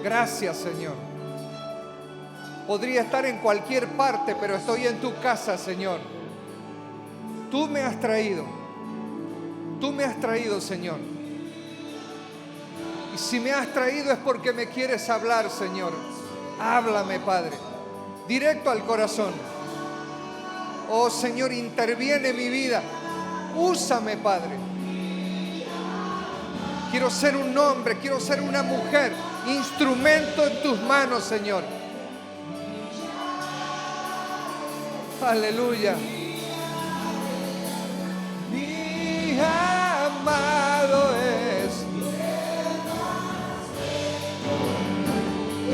Gracias, Señor. Podría estar en cualquier parte, pero estoy en tu casa, Señor. Tú me has traído. Tú me has traído, Señor. Y si me has traído es porque me quieres hablar, Señor. Háblame, Padre, directo al corazón. Oh, Señor, interviene en mi vida. Úsame, Padre. Quiero ser un hombre, quiero ser una mujer, instrumento en tus manos, Señor. Aleluya. Mi amado es.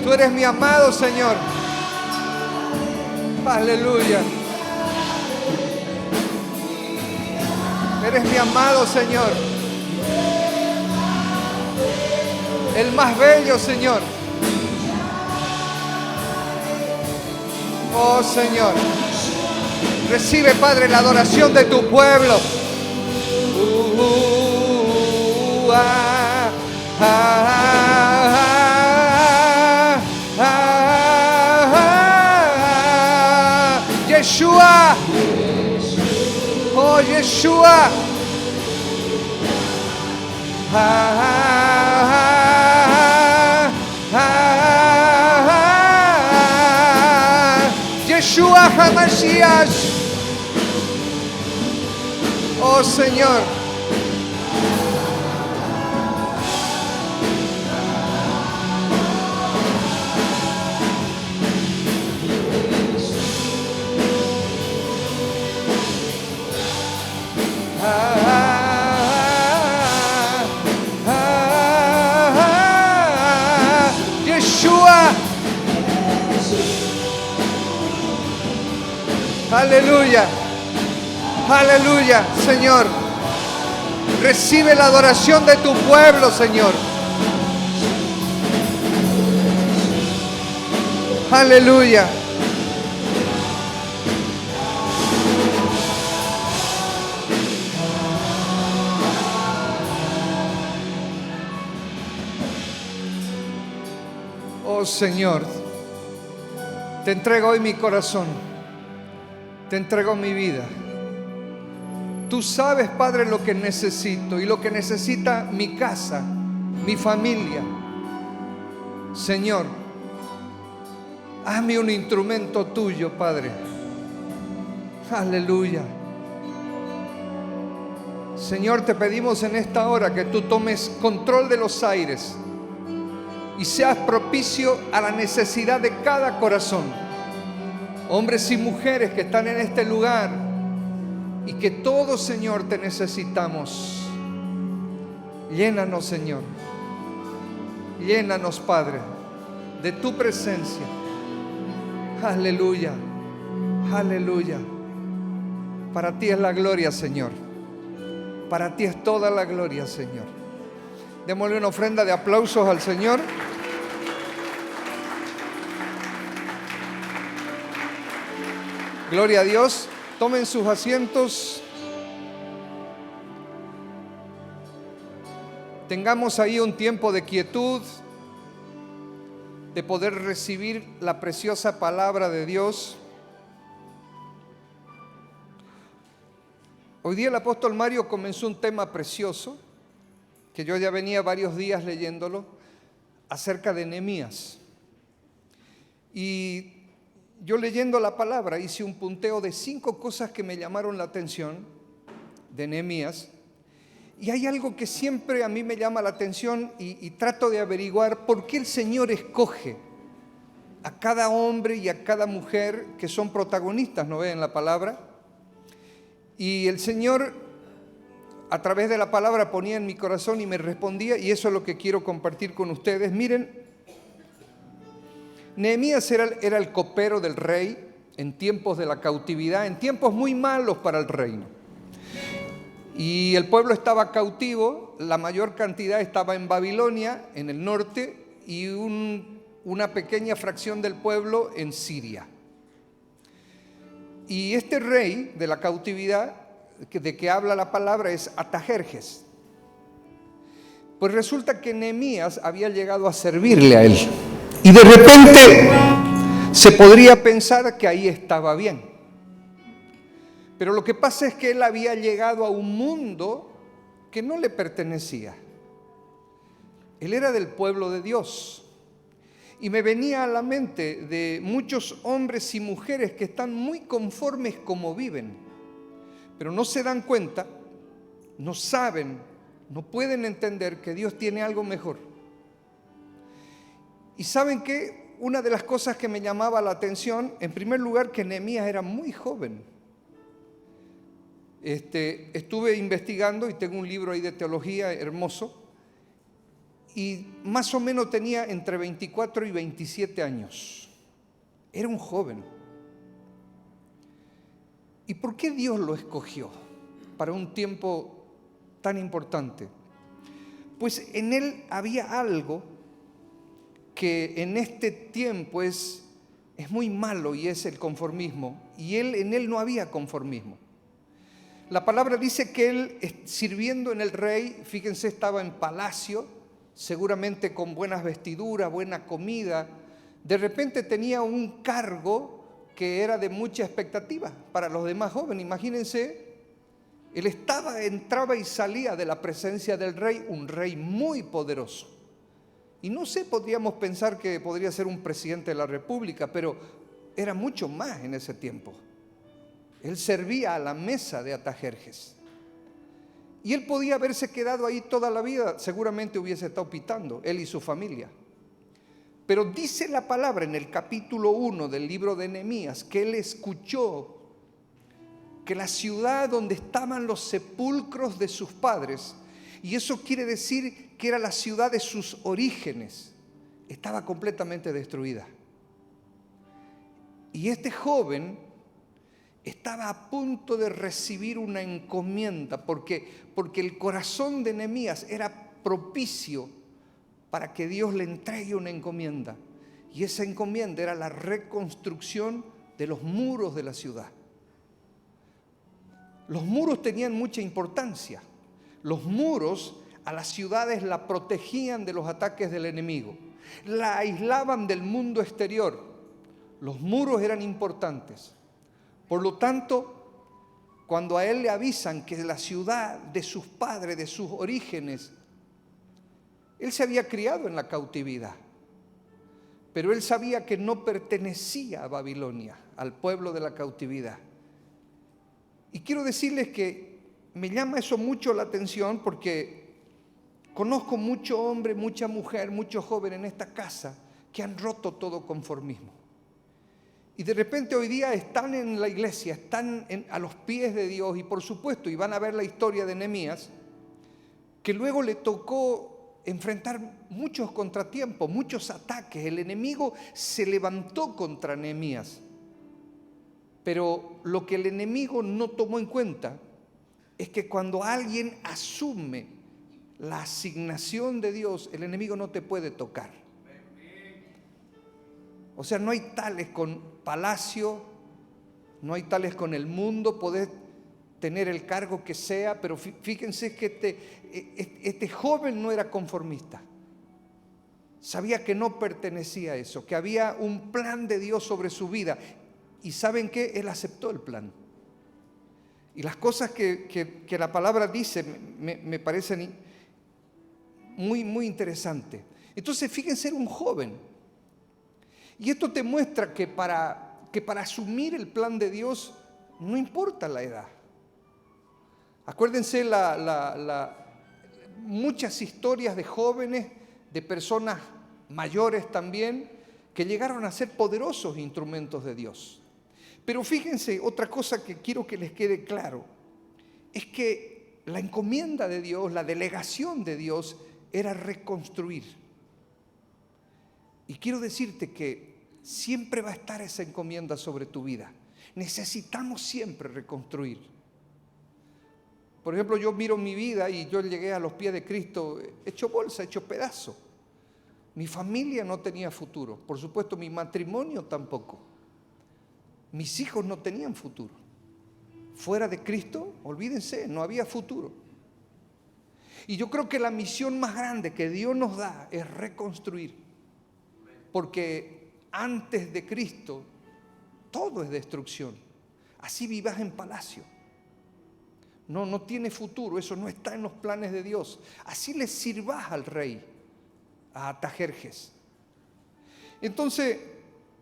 Tú eres mi amado, Señor. Aleluya. Eres mi amado, Señor. El más bello, Señor. Oh, Señor. Recibe, Padre, la adoración de tu pueblo. Yeshua. Oh, Yeshua. Yeshua HaMashiach. Oh, Señor. Yeshua. Aleluya. Aleluya, Señor. Recibe la adoración de tu pueblo, Señor. Aleluya. Oh, Señor, te entrego hoy mi corazón. Te entrego mi vida. Tú sabes, Padre, lo que necesito y lo que necesita mi casa, mi familia. Señor, hazme un instrumento tuyo, Padre. Aleluya. Señor, te pedimos en esta hora que tú tomes control de los aires y seas propicio a la necesidad de cada corazón. Hombres y mujeres que están en este lugar y que todos, Señor, te necesitamos. Llénanos, Señor. Llénanos, Padre, de tu presencia. Aleluya. Aleluya. Para ti es la gloria, Señor. Para ti es toda la gloria, Señor. Démosle una ofrenda de aplausos al Señor. Gloria a Dios. Tomen sus asientos. Tengamos ahí un tiempo de quietud, de poder recibir la preciosa palabra de Dios. Hoy día el apóstol Mario comenzó un tema precioso, que yo ya venía varios días leyéndolo, acerca de Nehemías. Y yo leyendo la palabra hice un punteo de 5 cosas que me llamaron la atención de Nehemías. Y hay algo que siempre a mí me llama la atención y trato de averiguar por qué el Señor escoge a cada hombre y a cada mujer que son protagonistas, ¿no ven en la palabra? Y el Señor a través de la palabra ponía en mi corazón y me respondía, y eso es lo que quiero compartir con ustedes. Miren, Nehemías era el copero del rey en tiempos de la cautividad, en tiempos muy malos para el reino. Y el pueblo estaba cautivo, la mayor cantidad estaba en Babilonia, en el norte, y una pequeña fracción del pueblo en Siria. Y este rey de la cautividad, de que habla la palabra, es Artajerjes. Pues resulta que Nehemías había llegado a servirle a él. Y de repente se podría pensar que ahí estaba bien. Pero lo que pasa es que él había llegado a un mundo que no le pertenecía. Él era del pueblo de Dios. Y me venía a la mente de muchos hombres y mujeres que están muy conformes como viven, pero no se dan cuenta, no saben, no pueden entender que Dios tiene algo mejor. Y ¿saben qué? Una de las cosas que me llamaba la atención, en primer lugar, que Nehemías era muy joven. Estuve investigando y tengo un libro ahí de teología hermoso, y más o menos tenía entre 24 y 27 años. Era un joven. ¿Y por qué Dios lo escogió para un tiempo tan importante? Pues en él había algo que en este tiempo es muy malo, y es el conformismo. Y en él no había conformismo. La palabra dice que él, sirviendo en el rey, fíjense, estaba en palacio, seguramente con buenas vestiduras, buena comida. De repente tenía un cargo que era de mucha expectativa para los demás jóvenes. Imagínense, él entraba y salía de la presencia del rey, un rey muy poderoso. Y no sé, podríamos pensar que podría ser un presidente de la República, pero era mucho más en ese tiempo. Él servía a la mesa de Artajerjes. Y él podía haberse quedado ahí toda la vida, seguramente hubiese estado pitando, él y su familia. Pero dice la palabra en el capítulo 1 del libro de Nehemías que él escuchó que la ciudad donde estaban los sepulcros de sus padres, y eso quiere decir que era la ciudad de sus orígenes, estaba completamente destruida. Y este joven estaba a punto de recibir una encomienda, porque el corazón de Nehemías era propicio para que Dios le entregue una encomienda. Y esa encomienda era la reconstrucción de los muros de la ciudad. Los muros tenían mucha importancia. Los muros a las ciudades la protegían de los ataques del enemigo, la aislaban del mundo exterior. Los muros eran importantes. Por lo tanto, cuando a él le avisan que la ciudad de sus padres, de sus orígenes, él se había criado en la cautividad, pero él sabía que no pertenecía a Babilonia, al pueblo de la cautividad. Y quiero decirles que me llama eso mucho la atención, porque conozco mucho hombre, mucha mujer, mucho joven en esta casa que han roto todo conformismo. Y de repente hoy día están en la iglesia, están a los pies de Dios, y por supuesto, y van a ver la historia de Nehemías, que luego le tocó enfrentar muchos contratiempos, muchos ataques. El enemigo se levantó contra Nehemías. Pero lo que el enemigo no tomó en cuenta es que cuando alguien asume la asignación de Dios, el enemigo no te puede tocar. O sea, no hay tales con palacio, no hay tales con el mundo, podés tener el cargo que sea, pero fíjense que este joven no era conformista. Sabía que no pertenecía a eso, que había un plan de Dios sobre su vida. Y ¿saben qué? Él aceptó el plan. Y las cosas que la palabra dice me parecen muy, muy interesantes. Entonces, fíjense, era un joven. Y esto te muestra que para asumir el plan de Dios no importa la edad. Acuérdense muchas historias de jóvenes, de personas mayores también, que llegaron a ser poderosos instrumentos de Dios. Pero fíjense, otra cosa que quiero que les quede claro, es que la encomienda de Dios, la delegación de Dios, era reconstruir. Y quiero decirte que siempre va a estar esa encomienda sobre tu vida. Necesitamos siempre reconstruir. Por ejemplo, yo miro mi vida y yo llegué a los pies de Cristo hecho bolsa, hecho pedazo. Mi familia no tenía futuro. Por supuesto, mi matrimonio tampoco. Mis hijos no tenían futuro. Fuera de Cristo, olvídense, no había futuro. Y yo creo que la misión más grande que Dios nos da es reconstruir. Porque antes de Cristo todo es destrucción. Así vivas en palacio. No tiene futuro, eso no está en los planes de Dios. Así le sirvas al rey, a Artajerjes. Entonces,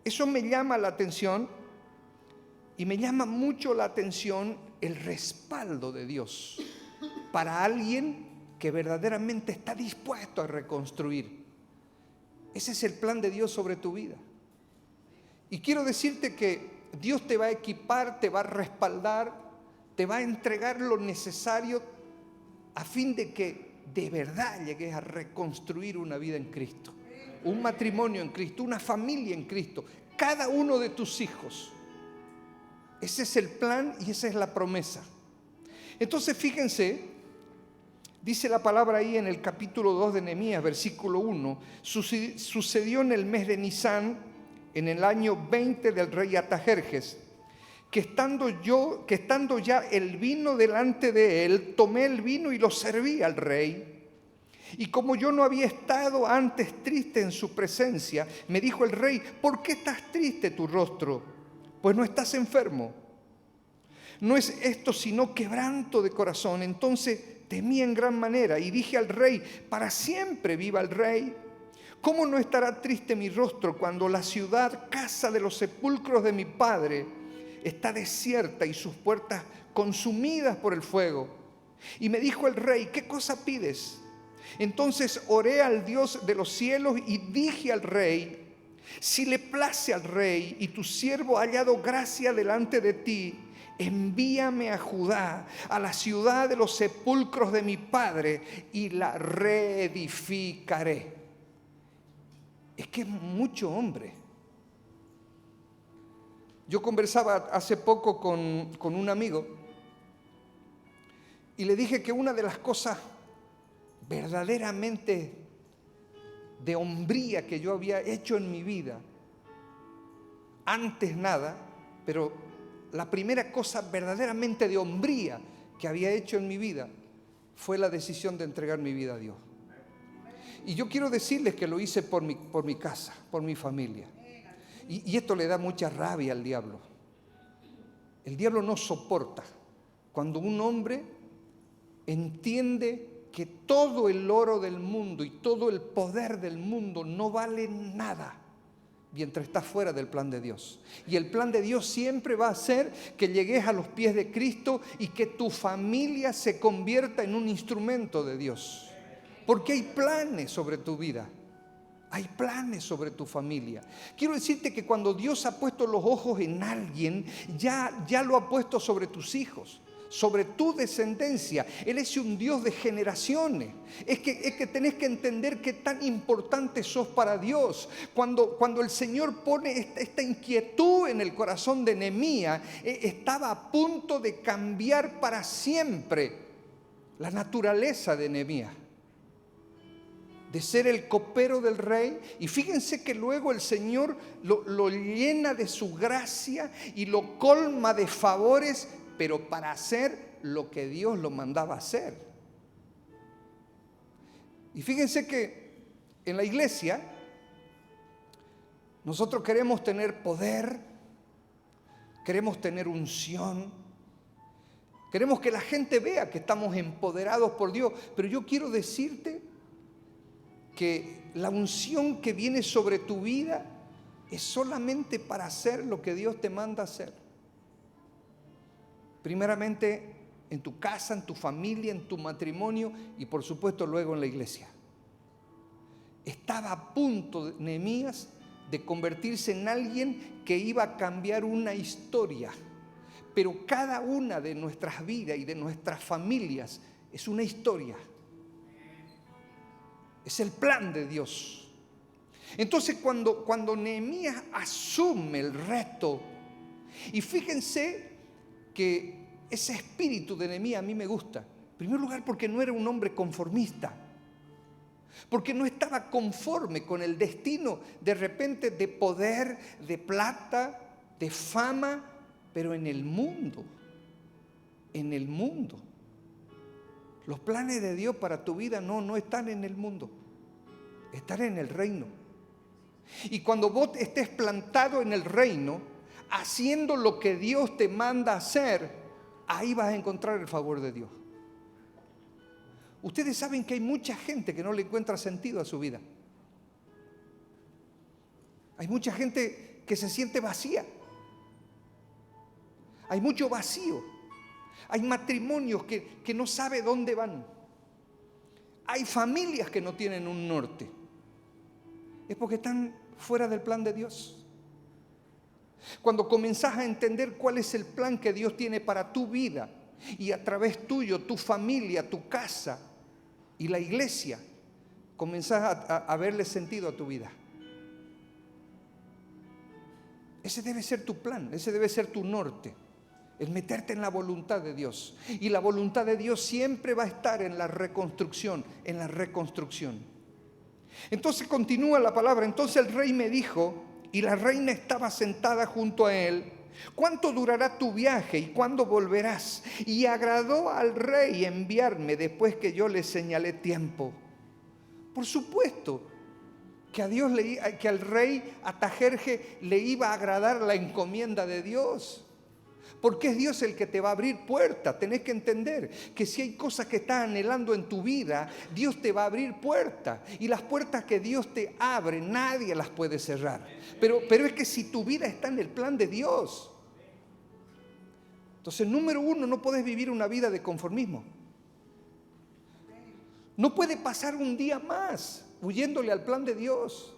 eso me llama la atención y me llama mucho la atención el respaldo de Dios para alguien que verdaderamente está dispuesto a reconstruir. Ese es el plan de Dios sobre tu vida. Y quiero decirte que Dios te va a equipar, te va a respaldar, te va a entregar lo necesario a fin de que de verdad llegues a reconstruir una vida en Cristo, un matrimonio en Cristo, una familia en Cristo, cada uno de tus hijos. Ese es el plan y esa es la promesa. Entonces fíjense, dice la palabra ahí en el capítulo 2 de Nehemías, versículo 1, sucedió en el mes de Nisán, en el año 20 del rey Artajerjes, que estando ya el vino delante de él, tomé el vino y lo serví al rey. Y como yo no había estado antes triste en su presencia, me dijo el rey: ¿por qué estás triste tu rostro? Pues no estás enfermo. No es esto sino quebranto de corazón. Entonces temí en gran manera y dije al rey: para siempre viva el rey. ¿Cómo no estará triste mi rostro cuando la ciudad, casa de los sepulcros de mi padre, está desierta y sus puertas consumidas por el fuego? Y me dijo el rey: ¿qué cosa pides? Entonces oré al Dios de los cielos y dije al rey: si le place al rey y tu siervo ha hallado gracia delante de ti, envíame a Judá, a la ciudad de los sepulcros de mi padre, y la reedificaré. Es que es mucho hombre. Yo conversaba hace poco con un amigo y le dije que una de las cosas verdaderamente de hombría que yo había hecho en mi vida, antes nada, pero la primera cosa verdaderamente de hombría que había hecho en mi vida fue la decisión de entregar mi vida a Dios. Y yo quiero decirles que lo hice por mi casa, por mi familia. Y esto le da mucha rabia al diablo. El diablo no soporta cuando un hombre entiende que todo el oro del mundo y todo el poder del mundo no vale nada mientras está fuera del plan de Dios. Y el plan de Dios siempre va a ser que llegues a los pies de Cristo y que tu familia se convierta en un instrumento de Dios. Porque hay planes sobre tu vida. Hay planes sobre tu familia. Quiero decirte que cuando Dios ha puesto los ojos en alguien, ya lo ha puesto sobre tus hijos, sobre tu descendencia. Él es un Dios de generaciones. Es que tenés que entender qué tan importante sos para Dios. Cuando el Señor pone esta inquietud en el corazón de Nehemías, estaba a punto de cambiar para siempre la naturaleza de Nehemías, de ser el copero del rey. Y fíjense que luego el Señor lo llena de su gracia y lo colma de favores, pero para hacer lo que Dios lo mandaba hacer. Y fíjense que en la iglesia nosotros queremos tener poder, queremos tener unción, queremos que la gente vea que estamos empoderados por Dios. Pero yo quiero decirte que la unción que viene sobre tu vida es solamente para hacer lo que Dios te manda hacer. Primeramente en tu casa, en tu familia, en tu matrimonio y por supuesto luego en la iglesia. Estaba a punto Nehemías de convertirse en alguien que iba a cambiar una historia. Pero cada una de nuestras vidas y de nuestras familias es una historia. Es el plan de Dios. Entonces cuando Nehemías asume el reto, y fíjense que ese espíritu de Nehemías a mí me gusta. En primer lugar porque no era un hombre conformista, porque no estaba conforme con el destino de repente de poder, de plata, de fama, pero en el mundo. Los planes de Dios para tu vida no están en el mundo, están en el reino. Y cuando vos estés plantado en el reino, haciendo lo que Dios te manda hacer, ahí vas a encontrar el favor de Dios. Ustedes saben que hay mucha gente que no le encuentra sentido a su vida. Hay mucha gente que se siente vacía. Hay mucho vacío. Hay matrimonios que no saben dónde van. Hay familias que no tienen un norte. Es porque están fuera del plan de Dios. Cuando comenzás a entender cuál es el plan que Dios tiene para tu vida y a través tuyo, tu familia, tu casa y la iglesia, comenzás a verle sentido a tu vida. Ese debe ser tu plan, ese debe ser tu norte. El meterte en la voluntad de Dios. Y la voluntad de Dios siempre va a estar en la reconstrucción, en la reconstrucción. Entonces continúa la palabra. Entonces el rey me dijo, y la reina estaba sentada junto a él: ¿cuánto durará tu viaje y cuándo volverás? Y agradó al rey enviarme después que yo le señalé tiempo. Por supuesto que que al rey Artajerjes le iba a agradar la encomienda de Dios. Porque es Dios el que te va a abrir puertas. Tenés que entender que si hay cosas que estás anhelando en tu vida, Dios te va a abrir puertas. Y las puertas que Dios te abre, nadie las puede cerrar. Pero es que si tu vida está en el plan de Dios. Entonces, número uno, no podés vivir una vida de conformismo. No puede pasar un día más huyéndole al plan de Dios.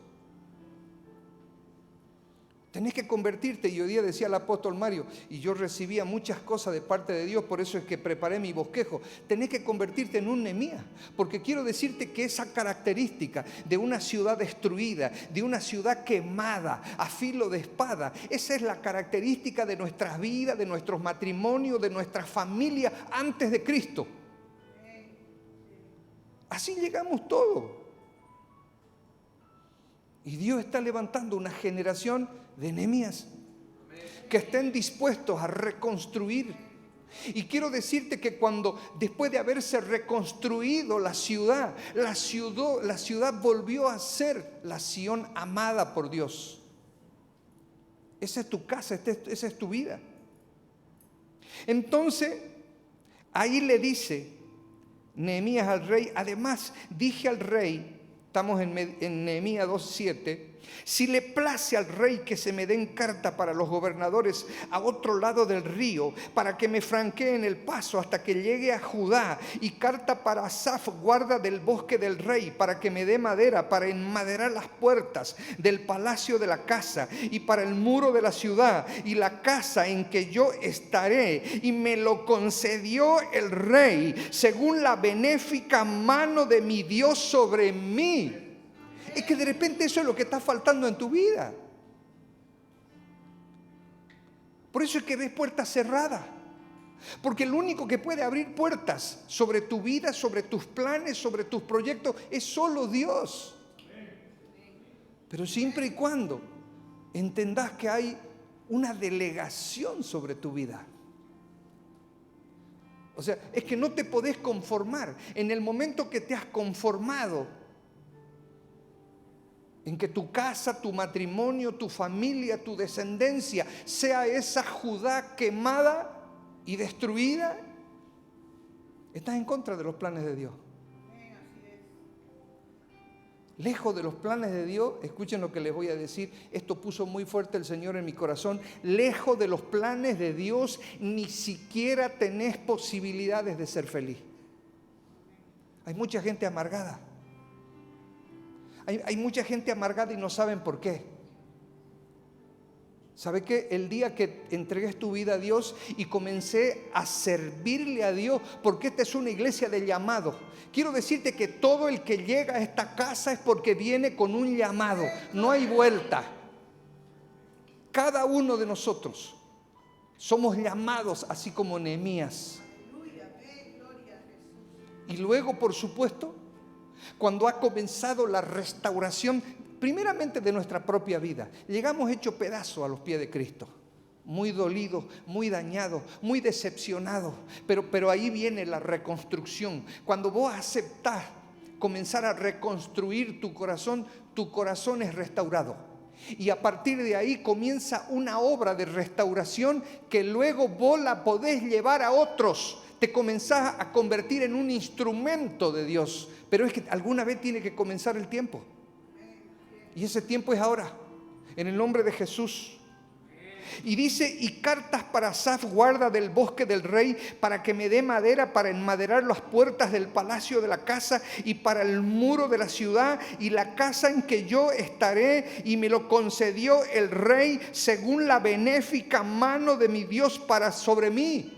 Tenés que convertirte, y hoy día decía el apóstol Mario, y yo recibía muchas cosas de parte de Dios, por eso es que preparé mi bosquejo. Tenés que convertirte en un Nehemías, porque quiero decirte que esa característica de una ciudad destruida, de una ciudad quemada, a filo de espada, esa es la característica de nuestras vidas, de nuestros matrimonios, de nuestras familias antes de Cristo. Así llegamos todos. Y Dios está levantando una generación de Nehemías que estén dispuestos a reconstruir. Y quiero decirte que después de haberse reconstruido la ciudad volvió a ser la Sión amada por Dios. Esa es tu casa, esa es tu vida. Entonces, ahí le dice Nehemías al rey: además dije al rey, estamos en Nehemías 2:7, si le place al rey que se me den carta para los gobernadores a otro lado del río, para que me franqueen el paso hasta que llegue a Judá, y carta para Asaf, guarda del bosque del rey, para que me dé madera para enmaderar las puertas del palacio de la casa y para el muro de la ciudad y la casa en que yo estaré. Y me lo concedió el rey según la benéfica mano de mi Dios sobre mí. Es que de repente eso es lo que está faltando en tu vida. Por eso es que ves puertas cerradas. Porque el único que puede abrir puertas sobre tu vida, sobre tus planes, sobre tus proyectos, es solo Dios. Pero siempre y cuando entendás que hay una delegación sobre tu vida. O sea, es que no te podés conformar. En el momento que te has conformado en que tu casa, tu matrimonio, tu familia, tu descendencia sea esa Judá quemada y destruida, estás en contra de los planes de Dios. Lejos de los planes de Dios, escuchen lo que les voy a decir, esto puso muy fuerte el Señor en mi corazón. Lejos de los planes de Dios, ni siquiera tenés posibilidades de ser feliz. Hay mucha gente amargada. Hay mucha gente amargada y no saben por qué. ¿Sabe qué? El día que entregué tu vida a Dios y comencé a servirle a Dios, porque esta es una iglesia de llamado. Quiero decirte que todo el que llega a esta casa es porque viene con un llamado. No hay vuelta. Cada uno de nosotros somos llamados así como Nehemías. Y luego, por supuesto, cuando ha comenzado la restauración, primeramente de nuestra propia vida, llegamos hecho pedazo a los pies de Cristo. muy dolido, muy dañado, muy decepcionado. Pero ahí viene la reconstrucción. Cuando vos aceptás comenzar a reconstruir tu corazón es restaurado. Y a partir de ahí comienza una obra de restauración que luego vos la podés llevar a otros. Te comenzás a convertir en un instrumento de Dios. Pero es que alguna vez tiene que comenzar el tiempo. Y ese tiempo es ahora, en el nombre de Jesús. Y dice, y cartas para Asaf guarda del bosque del rey, para que me dé madera para enmaderar las puertas del palacio de la casa y para el muro de la ciudad y la casa en que yo estaré. Y me lo concedió el rey según la benéfica mano de mi Dios para sobre mí.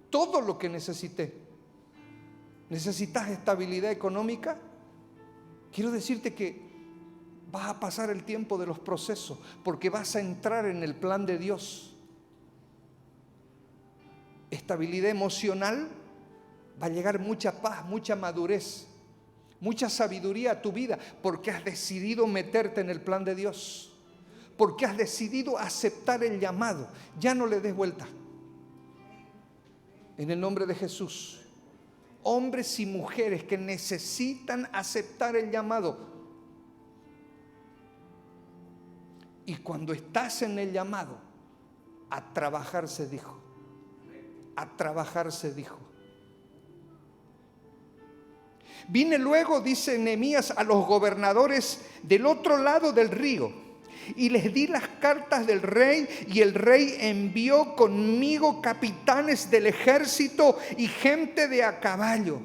Todo lo que necesité. ¿Necesitas estabilidad económica? Quiero decirte que vas a pasar el tiempo de los procesos porque vas a entrar en el plan de Dios. Estabilidad emocional, va a llegar mucha paz, mucha madurez, mucha sabiduría a tu vida porque has decidido meterte en el plan de Dios, porque has decidido aceptar el llamado. Ya no le des vuelta. En el nombre de Jesús. Hombres y mujeres que necesitan aceptar el llamado. Y cuando estás en el llamado, a trabajar se dijo. A trabajar se dijo. Vine luego, dice Nehemías, a los gobernadores del otro lado del río y les di las cartas del rey, y el rey envió conmigo capitanes del ejército y gente de a caballo.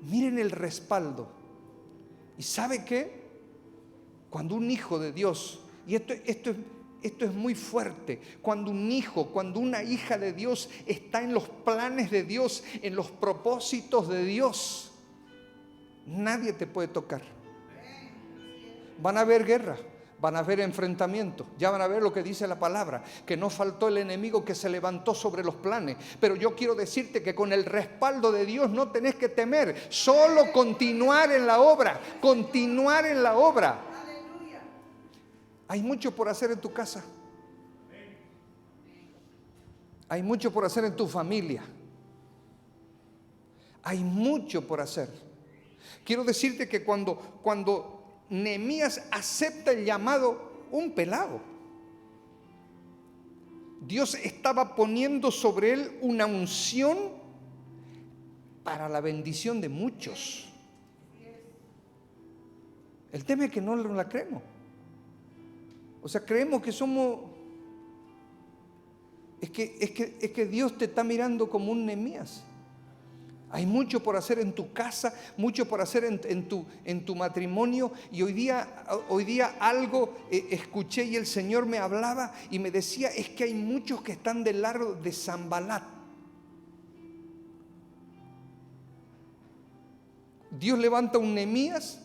Miren el respaldo. ¿Y sabe qué? Cuando un hijo de Dios, y esto es muy fuerte, cuando un hijo, cuando una hija de Dios está en los planes de Dios, en los propósitos de Dios, nadie te puede tocar. Van a haber guerra, van a haber enfrentamientos, ya van a ver lo que dice la palabra, que no faltó el enemigo que se levantó sobre los planes. Pero yo quiero decirte que con el respaldo de Dios no tenés que temer, solo continuar en la obra, continuar en la obra. Hay mucho por hacer en tu casa. Hay mucho por hacer en tu familia. Hay mucho por hacer. Quiero decirte que cuando Nehemías acepta el llamado, un pelado, Dios estaba poniendo sobre él una unción para la bendición de muchos. El tema es que no la creemos. O sea, creemos que somos... Es que Dios te está mirando como un Nehemías. Hay mucho por hacer en tu casa, mucho por hacer en tu matrimonio. Y hoy día algo escuché y el Señor me hablaba y me decía, es que hay muchos que están del lado de Sanbalat. Dios levanta un Nehemías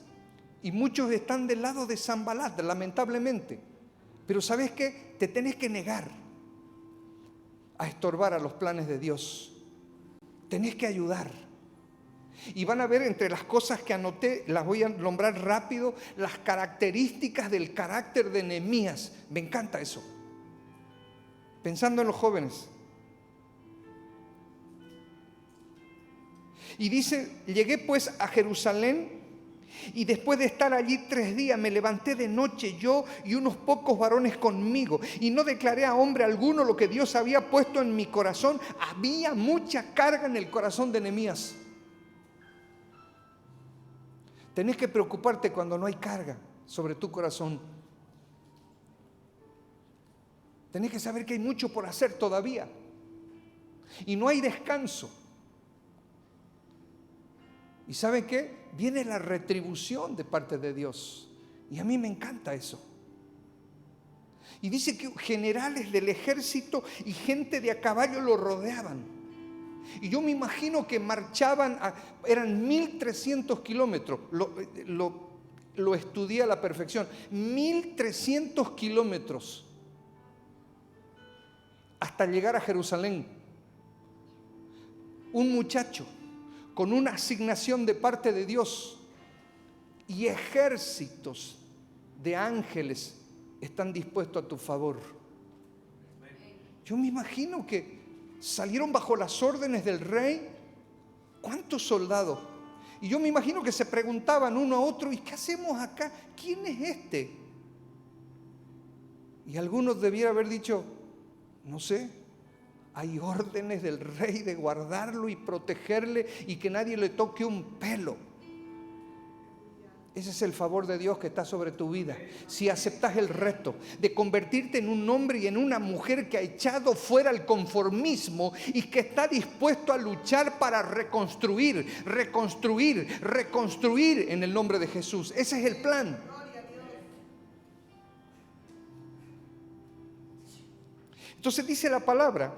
y muchos están del lado de Sanbalat, lamentablemente. Pero ¿sabes qué? Te tenés que negar a estorbar a los planes de Dios. Tenés que ayudar. Y van a ver entre las cosas que anoté, las voy a nombrar rápido, las características del carácter de Nehemías. Me encanta eso. Pensando en los jóvenes. Y dice, llegué pues a Jerusalén. Y después de estar allí 3 días me levanté de noche, yo y unos pocos varones conmigo, y no declaré a hombre alguno lo que Dios había puesto en mi corazón. Había mucha carga en el corazón de Nehemías. Tenés que preocuparte cuando no hay carga sobre tu corazón. Tenés que saber que hay mucho por hacer todavía y no hay descanso. ¿Y saben qué? Viene la retribución de parte de Dios. Y a mí me encanta eso. Y dice que generales del ejército y gente de a caballo lo rodeaban. Y yo me imagino que marchaban, eran 1300 kilómetros. Lo estudié a la perfección. 1300 kilómetros hasta llegar a Jerusalén. Un muchacho con una asignación de parte de Dios y ejércitos de ángeles están dispuestos a tu favor. Yo me imagino que salieron bajo las órdenes del rey. ¿Cuántos soldados? Y yo me imagino que se preguntaban uno a otro, ¿y qué hacemos acá? ¿Quién es este? Y algunos debieran haber dicho, no sé, hay órdenes del rey de guardarlo y protegerle y que nadie le toque un pelo. Ese es el favor de Dios que está sobre tu vida. Si aceptas el reto de convertirte en un hombre y en una mujer que ha echado fuera el conformismo y que está dispuesto a luchar para reconstruir en el nombre de Jesús. Ese es el plan. Entonces dice la palabra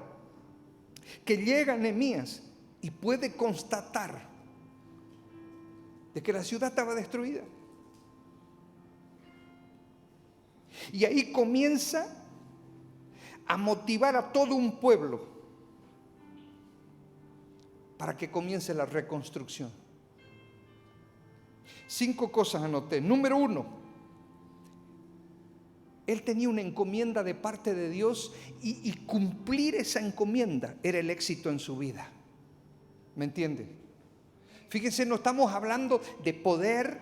que llega Nehemías y puede constatar de que la ciudad estaba destruida. Y ahí comienza a motivar a todo un pueblo para que comience la reconstrucción. 5 cosas anoté. Número 1, él tenía una encomienda de parte de Dios y cumplir esa encomienda era el éxito en su vida. ¿Me entiende? Fíjense, no estamos hablando de poder,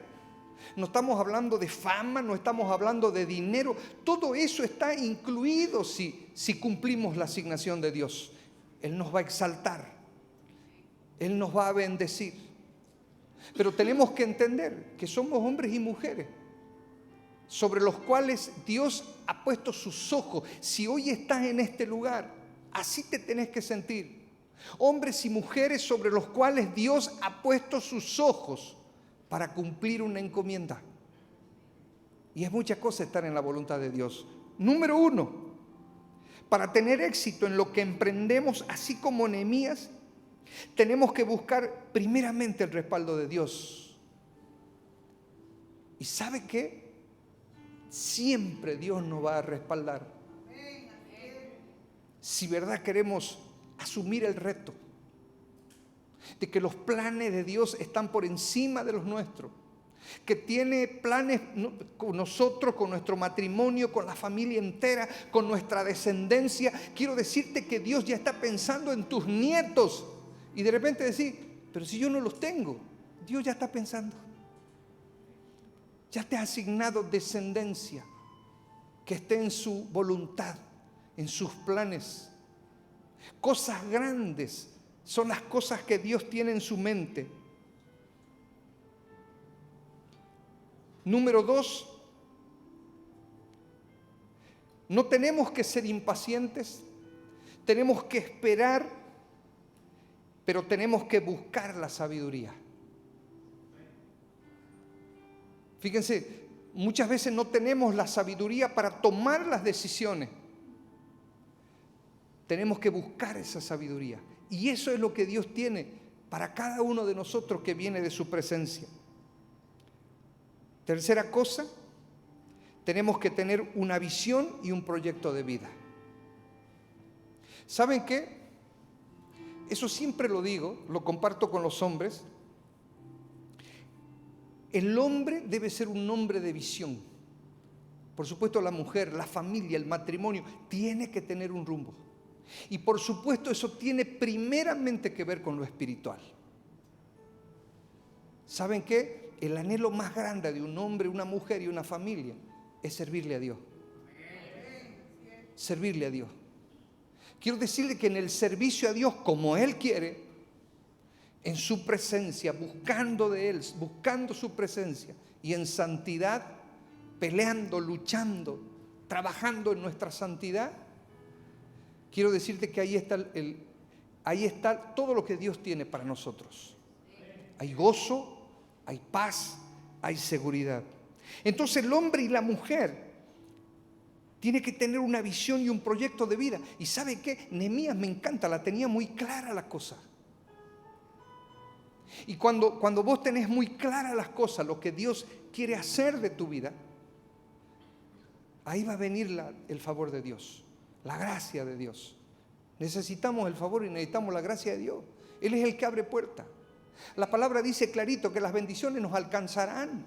no estamos hablando de fama, no estamos hablando de dinero. Todo eso está incluido si cumplimos la asignación de Dios. Él nos va a exaltar, Él nos va a bendecir. Pero tenemos que entender que somos hombres y mujeres sobre los cuales Dios ha puesto sus ojos. Si hoy estás en este lugar, así te tenés que sentir. Hombres y mujeres sobre los cuales Dios ha puesto sus ojos para cumplir una encomienda. Y es mucha cosa estar en la voluntad de Dios. Número 1, para tener éxito en lo que emprendemos, así como Nehemías, tenemos que buscar primeramente el respaldo de Dios. ¿Y sabe qué? Siempre Dios nos va a respaldar. Si verdad queremos asumir el reto de que los planes de Dios están por encima de los nuestros, que tiene planes con nosotros, con nuestro matrimonio, con la familia entera, con nuestra descendencia. Quiero decirte que Dios ya está pensando en tus nietos y de repente decir, pero si yo no los tengo, Dios ya está pensando. Ya te ha asignado descendencia que esté en su voluntad, en sus planes. Cosas grandes son las cosas que Dios tiene en su mente. Número 2, no tenemos que ser impacientes, tenemos que esperar, pero tenemos que buscar la sabiduría. Fíjense, muchas veces no tenemos la sabiduría para tomar las decisiones. Tenemos que buscar esa sabiduría. Y eso es lo que Dios tiene para cada uno de nosotros que viene de su presencia. Tercera cosa, tenemos que tener una visión y un proyecto de vida. ¿Saben qué? Eso siempre lo digo, lo comparto con los hombres. El hombre debe ser un hombre de visión. Por supuesto, la mujer, la familia, el matrimonio, tiene que tener un rumbo. Y por supuesto eso tiene primeramente que ver con lo espiritual. ¿Saben qué? El anhelo más grande de un hombre, una mujer y una familia es servirle a Dios. Servirle a Dios. Quiero decirle que en el servicio a Dios como Él quiere, en su presencia, buscando de Él, buscando su presencia y en santidad, peleando, luchando, trabajando en nuestra santidad, quiero decirte que ahí está todo lo que Dios tiene para nosotros. Hay gozo, hay paz, hay seguridad. Entonces el hombre y la mujer tienen que tener una visión y un proyecto de vida. ¿Y sabe qué? Nehemías me encanta, la tenía muy clara la cosa. Y cuando vos tenés muy claras las cosas, lo que Dios quiere hacer de tu vida, ahí va a venir el favor de Dios. La gracia de Dios. Necesitamos el favor y necesitamos la gracia de Dios. Él es el que abre puertas. La palabra dice clarito que las bendiciones nos alcanzarán.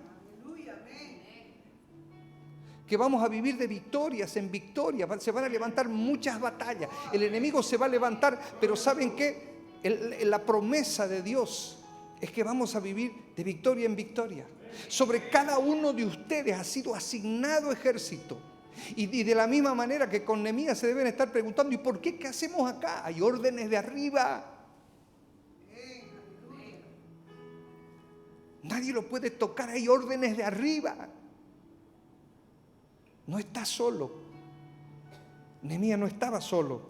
que vamos a vivir de victorias en victoria. Se van a levantar muchas batallas. El enemigo se va a levantar, pero ¿saben qué? La promesa de Dios es que vamos a vivir de victoria en victoria. Sobre cada uno de ustedes ha sido asignado ejército. Y de la misma manera que con Nehemías se deben estar preguntando, ¿y por qué? ¿Qué hacemos acá? Hay órdenes de arriba. Nadie lo puede tocar, hay órdenes de arriba. No está solo. Nehemías no estaba solo.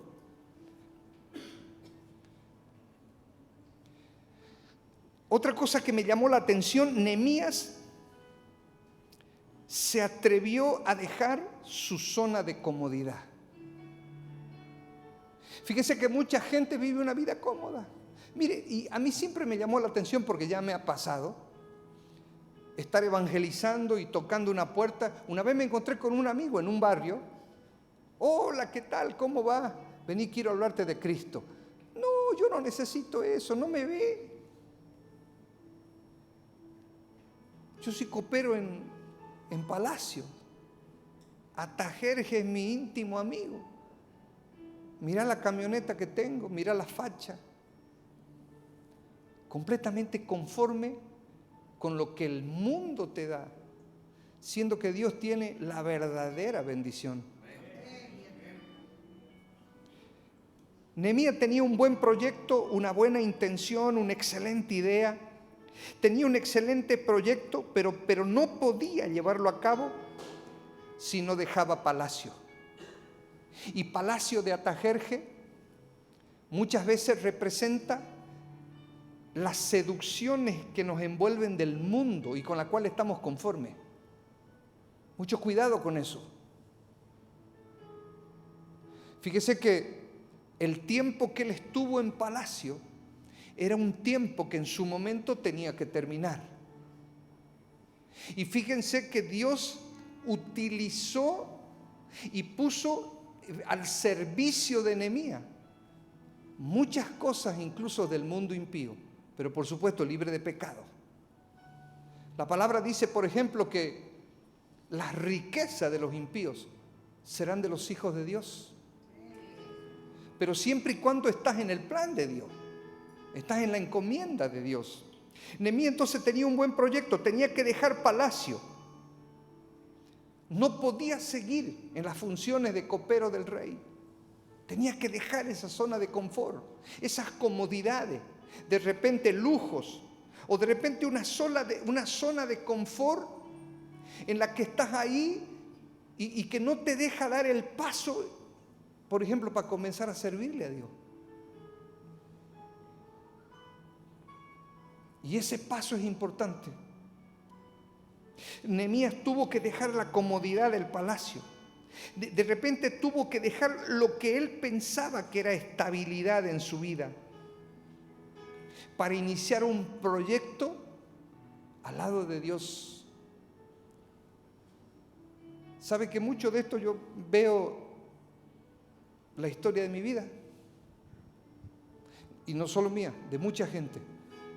Otra cosa que me llamó la atención, Nehemías se atrevió a dejar su zona de comodidad. Fíjese que mucha gente vive una vida cómoda. Mire, y a mí siempre me llamó la atención porque ya me ha pasado estar evangelizando y tocando una puerta. Una vez me encontré con un amigo en un barrio. Hola, ¿qué tal? ¿Cómo va? Vení, quiero hablarte de Cristo. No, yo no necesito eso, no me ve. Yo sí coopero en Palacio. Atajerje es mi íntimo amigo. Mira la camioneta que tengo, mira la facha. Completamente conforme con lo que el mundo te da, siendo que Dios tiene la verdadera bendición. Nehemías tenía un buen proyecto, una buena intención, una excelente idea. Tenía un excelente proyecto, pero no podía llevarlo a cabo si no dejaba Palacio. Y Palacio de Atajerje muchas veces representa las seducciones que nos envuelven del mundo y con la cual estamos conformes. Mucho cuidado con eso. Fíjese que el tiempo que él estuvo en Palacio era un tiempo que en su momento tenía que terminar. Y fíjense que Dios utilizó y puso al servicio de Nehemías muchas cosas incluso del mundo impío, pero por supuesto libre de pecado. La palabra dice, por ejemplo, que las riquezas de los impíos serán de los hijos de Dios, pero siempre y cuando estás en el plan de Dios, estás en la encomienda de Dios. Nehemías entonces tenía un buen proyecto, tenía que dejar Palacio. No podía seguir en las funciones de copero del rey. Tenía que dejar esa zona de confort, esas comodidades, de repente lujos, o de repente una zona de confort en la que estás ahí y que no te deja dar el paso, por ejemplo, para comenzar a servirle a Dios. Y ese paso es importante. Nehemías tuvo que dejar la comodidad del palacio. De repente tuvo que dejar lo que él pensaba que era estabilidad en su vida para iniciar un proyecto al lado de Dios. ¿Sabe que mucho de esto yo veo la historia de mi vida? Y no solo mía, de mucha gente,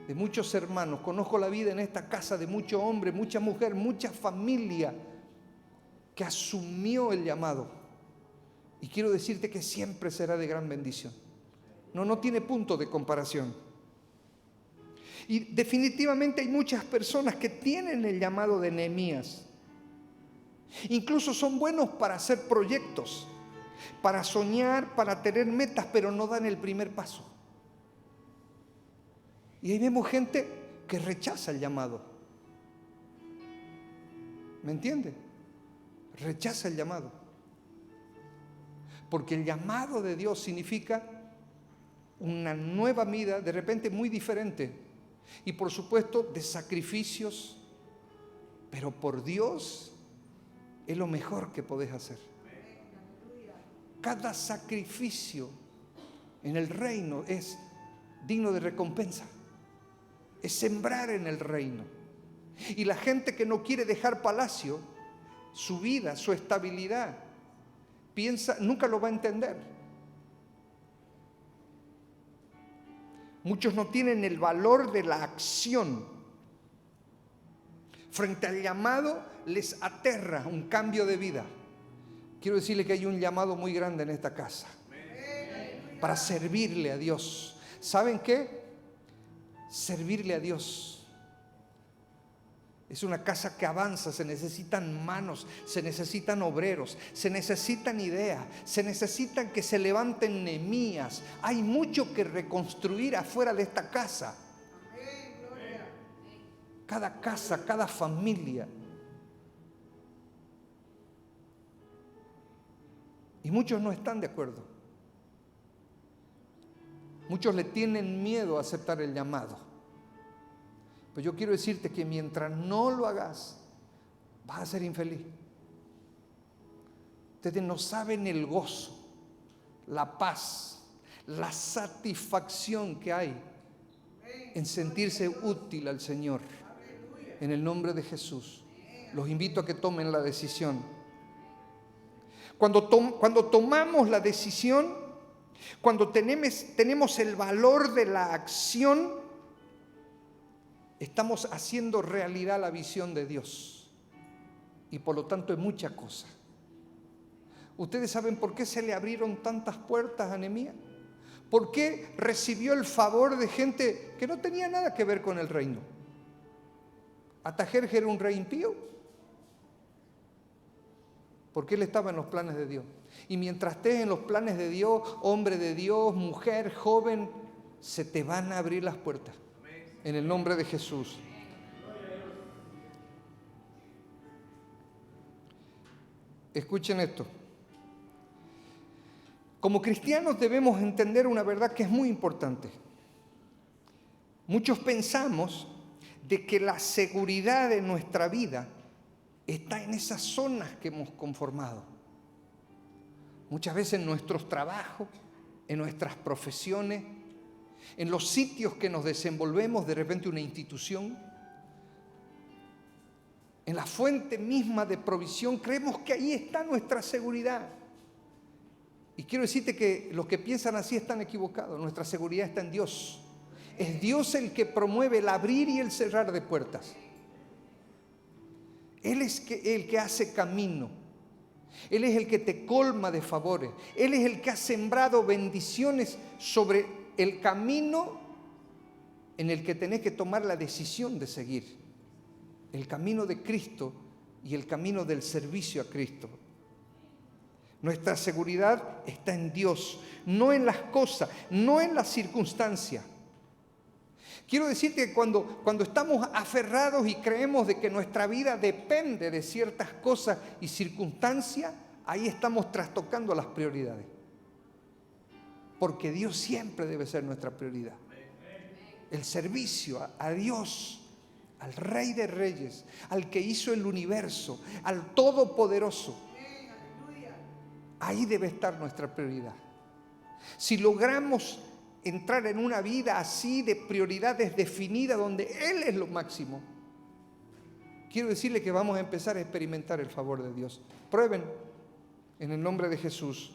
de muchos hermanos. Conozco la vida en esta casa de muchos hombres, mucha mujer, mucha familia que asumió el llamado. Y quiero decirte que siempre será de gran bendición. No tiene punto de comparación. Y definitivamente hay muchas personas que tienen el llamado de Nehemías. Incluso son buenos para hacer proyectos, para soñar, para tener metas, pero no dan el primer paso. Y ahí vemos gente que rechaza el llamado. ¿Me entiende? Rechaza el llamado. Porque el llamado de Dios significa una nueva vida, de repente muy diferente. Y por supuesto de sacrificios, pero por Dios es lo mejor que podés hacer. Cada sacrificio en el reino es digno de recompensa. Es sembrar en el reino. Y la gente que no quiere dejar Palacio, su vida, su estabilidad, piensa, nunca lo va a entender. Muchos no tienen el valor de la acción Frente al llamado les aterra un cambio de vida. Quiero decirle que hay un llamado muy grande en esta casa para servirle a Dios. ¿Saben qué? Servirle a Dios. Es una casa que avanza, se necesitan manos, se necesitan obreros, se necesitan ideas, se necesitan que se levanten Nehemías. Hay mucho que reconstruir afuera de esta casa. Cada casa, cada familia. Y muchos no están de acuerdo. Muchos le tienen miedo a aceptar el llamado. Pero yo quiero decirte que mientras no lo hagas, vas a ser infeliz. Ustedes no saben el gozo, la paz, la satisfacción que hay en sentirse útil al Señor. En el nombre de Jesús, los invito a que tomen la decisión. Cuando tomamos la decisión, cuando tenemos el valor de la acción, estamos haciendo realidad la visión de Dios. Y por lo tanto es mucha cosa. ¿Ustedes saben por qué se le abrieron tantas puertas a Nehemías? ¿Por qué recibió el favor de gente que no tenía nada que ver con el reino? ¿Atajerje era un rey impío? Porque él estaba en los planes de Dios. Y mientras estés en los planes de Dios, hombre de Dios, mujer, joven, se te van a abrir las puertas. En el nombre de Jesús. Escuchen esto. Como cristianos debemos entender una verdad que es muy importante. Muchos pensamos de que la seguridad de nuestra vida está en esas zonas que hemos conformado. Muchas veces en nuestros trabajos, en nuestras profesiones, en los sitios que nos desenvolvemos, de repente una institución, en la fuente misma de provisión, creemos que ahí está nuestra seguridad. Y quiero decirte que los que piensan así están equivocados. Nuestra seguridad está en Dios. Es Dios el que promueve el abrir y el cerrar de puertas. Él es el que hace camino. Él es el que te colma de favores. Él es el que ha sembrado bendiciones sobre el camino en el que tenés que tomar la decisión de seguir. El camino de Cristo y el camino del servicio a Cristo. Nuestra seguridad está en Dios, no en las cosas, no en las circunstancias. Quiero decirte que cuando estamos aferrados y creemos de que nuestra vida depende de ciertas cosas y circunstancias, ahí estamos trastocando las prioridades. Porque Dios siempre debe ser nuestra prioridad. El servicio a Dios, al Rey de Reyes, al que hizo el universo, al Todopoderoso. Ahí debe estar nuestra prioridad. Si logramos entrar en una vida así de prioridades definidas, donde Él es lo máximo, quiero decirle que vamos a empezar a experimentar el favor de Dios. Prueben en el nombre de Jesús.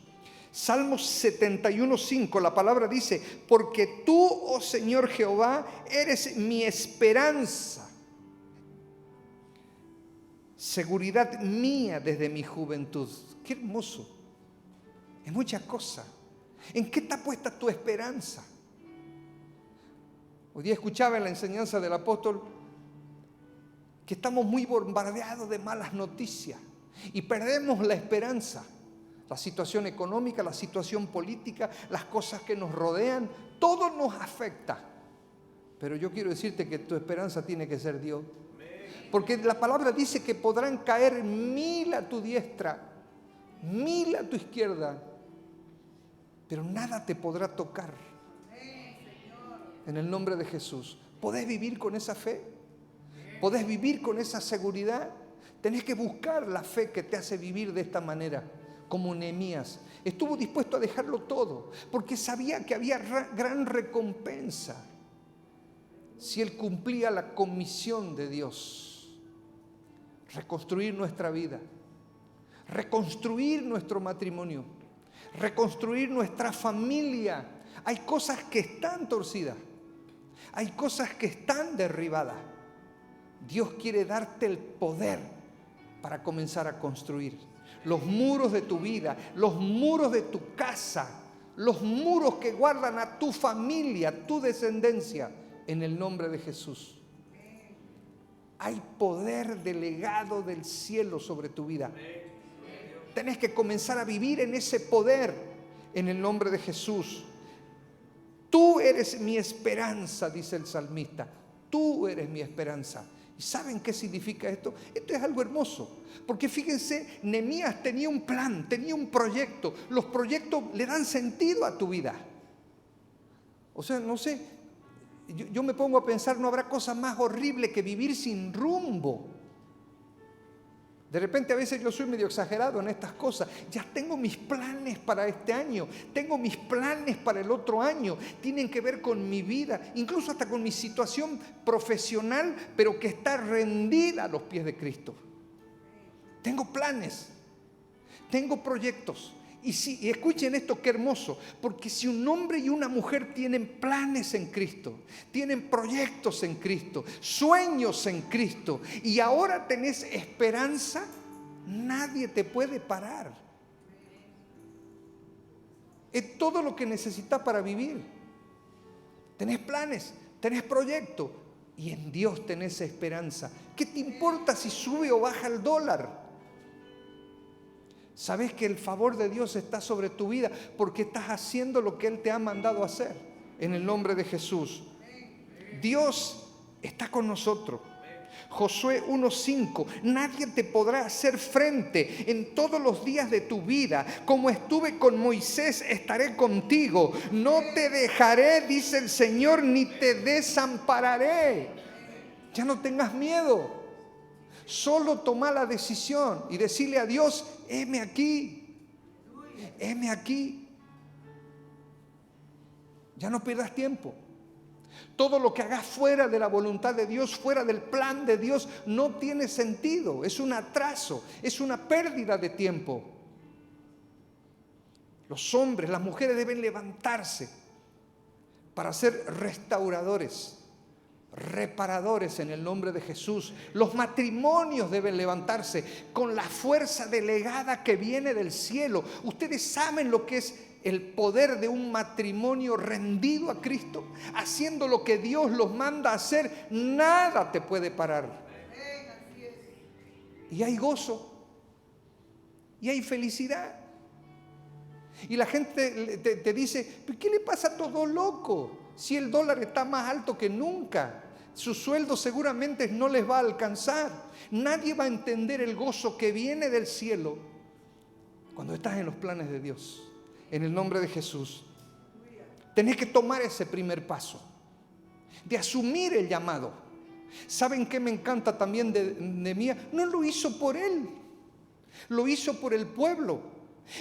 Salmos 71:5, la palabra dice: porque tú, oh Señor Jehová, eres mi esperanza, seguridad mía desde mi juventud. Qué hermoso. Es mucha cosa. ¿En qué está puesta tu esperanza? Hoy día escuchaba en la enseñanza del apóstol que estamos muy bombardeados de malas noticias y perdemos la esperanza. La situación económica, la situación política, las cosas que nos rodean, todo nos afecta. Pero yo quiero decirte que tu esperanza tiene que ser Dios. Porque la palabra dice que podrán caer 1000 a tu diestra, 1000 a tu izquierda, pero nada te podrá tocar. En el nombre de Jesús. ¿Podés vivir con esa fe? ¿Podés vivir con esa seguridad? Tenés que buscar la fe que te hace vivir de esta manera. Como Nehemías, estuvo dispuesto a dejarlo todo, porque sabía que había gran recompensa si él cumplía la comisión de Dios. Reconstruir nuestra vida, reconstruir nuestro matrimonio, reconstruir nuestra familia. Hay cosas que están torcidas, hay cosas que están derribadas, Dios quiere darte el poder para comenzar a construir los muros de tu vida, los muros de tu casa, los muros que guardan a tu familia, tu descendencia, en el nombre de Jesús. Hay poder delegado del cielo sobre tu vida. Tenés que comenzar a vivir en ese poder en el nombre de Jesús. Tú eres mi esperanza, dice el salmista. Tú eres mi esperanza. ¿Y saben qué significa esto? Esto es algo hermoso. Porque fíjense, Nehemías tenía un plan, tenía un proyecto. Los proyectos le dan sentido a tu vida. O sea, no sé, yo me pongo a pensar, no habrá cosa más horrible que vivir sin rumbo. De repente a veces yo soy medio exagerado en estas cosas. Ya tengo mis planes para este año, tengo mis planes para el otro año. Tienen que ver con mi vida, incluso hasta con mi situación profesional, pero que está rendida a los pies de Cristo. Tengo planes, tengo proyectos. Y escuchen esto, qué hermoso, porque si un hombre y una mujer tienen planes en Cristo, tienen proyectos en Cristo, sueños en Cristo, y ahora tenés esperanza, nadie te puede parar. Es todo lo que necesitas para vivir. Tenés planes, tenés proyectos, y en Dios tenés esperanza. ¿Qué te importa si sube o baja el dólar? Sabes que el favor de Dios está sobre tu vida porque estás haciendo lo que Él te ha mandado hacer en el nombre de Jesús. Dios está con nosotros. Josué 1:5, nadie te podrá hacer frente en todos los días de tu vida. Como estuve con Moisés, estaré contigo. No te dejaré, dice el Señor, ni te desampararé. Ya no tengas miedo. Solo toma la decisión y decirle a Dios, heme aquí, heme aquí. Ya no pierdas tiempo. Todo lo que hagas fuera de la voluntad de Dios, fuera del plan de Dios, no tiene sentido. Es un atraso, es una pérdida de tiempo. Los hombres, las mujeres deben levantarse para ser restauradores, reparadores en el nombre de Jesús. Los matrimonios deben levantarse con la fuerza delegada que viene del cielo. Ustedes saben lo que es el poder de un matrimonio rendido a Cristo, haciendo lo que Dios los manda a hacer. Nada te puede parar. Y hay gozo y hay felicidad. Y la gente te dice, ¿qué le pasa a todo loco? Si el dólar está más alto que nunca, su sueldo seguramente no les va a alcanzar. Nadie va a entender el gozo que viene del cielo cuando estás en los planes de Dios. En el nombre de Jesús. Tenés que tomar ese primer paso de asumir el llamado. ¿Saben qué me encanta también de Nehemías? No lo hizo por él, lo hizo por el pueblo.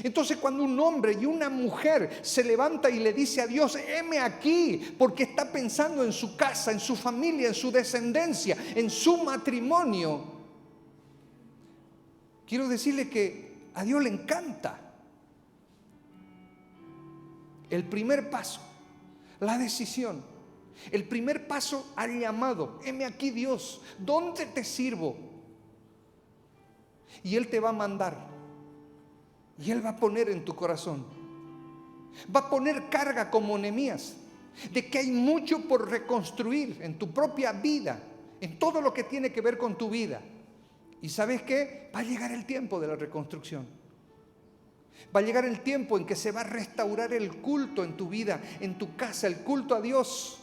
Entonces cuando un hombre y una mujer se levanta y le dice a Dios, heme aquí, porque está pensando en su casa, en su familia, en su descendencia, en su matrimonio, quiero decirle que a Dios le encanta. El primer paso, la decisión, el primer paso al llamado, heme aquí Dios, ¿dónde te sirvo? Y Él te va a mandar. Y Él va a poner en tu corazón, va a poner carga como Nehemías, de que hay mucho por reconstruir en tu propia vida, en todo lo que tiene que ver con tu vida. ¿Y sabes qué? Va a llegar el tiempo de la reconstrucción. Va a llegar el tiempo en que se va a restaurar el culto en tu vida, en tu casa, el culto a Dios.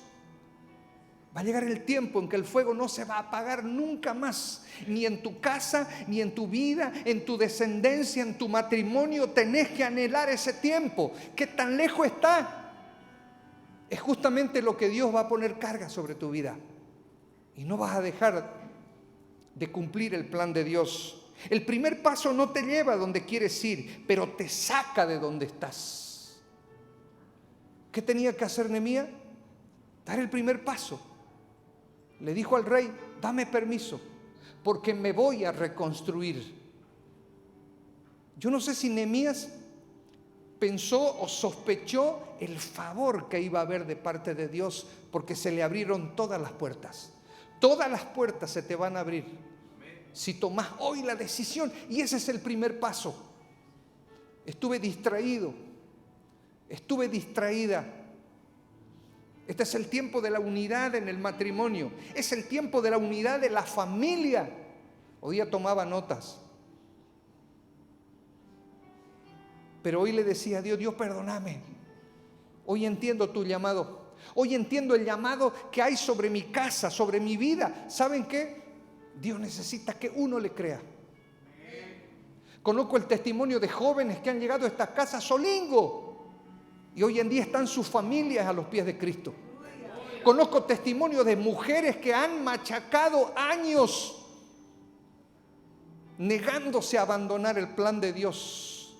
Va a llegar el tiempo en que el fuego no se va a apagar nunca más, ni en tu casa, ni en tu vida, en tu descendencia, en tu matrimonio. Tenés que anhelar ese tiempo. ¿Qué tan lejos está? Es justamente lo que Dios va a poner carga sobre tu vida. Y no vas a dejar de cumplir el plan de Dios. El primer paso no te lleva a donde quieres ir, pero te saca de donde estás. ¿Qué tenía que hacer Nehemías? Dar el primer paso. Le dijo al rey, dame permiso, porque me voy a reconstruir. Yo no sé si Nehemías pensó o sospechó el favor que iba a haber de parte de Dios, porque se le abrieron todas las puertas. Todas las puertas se te van a abrir si tomas hoy la decisión. Y ese es el primer paso. Estuve distraída. Este es el tiempo de la unidad en el matrimonio. Es el tiempo de la unidad de la familia. Hoy día tomaba notas. Pero hoy le decía a Dios, Dios, perdóname. Hoy entiendo tu llamado. Hoy entiendo el llamado que hay sobre mi casa, sobre mi vida. ¿Saben qué? Dios necesita que uno le crea. Conozco el testimonio de jóvenes que han llegado a estas casas solingo y hoy en día están sus familias a los pies de Cristo. Conozco testimonios de mujeres que han machacado años negándose a abandonar el plan de Dios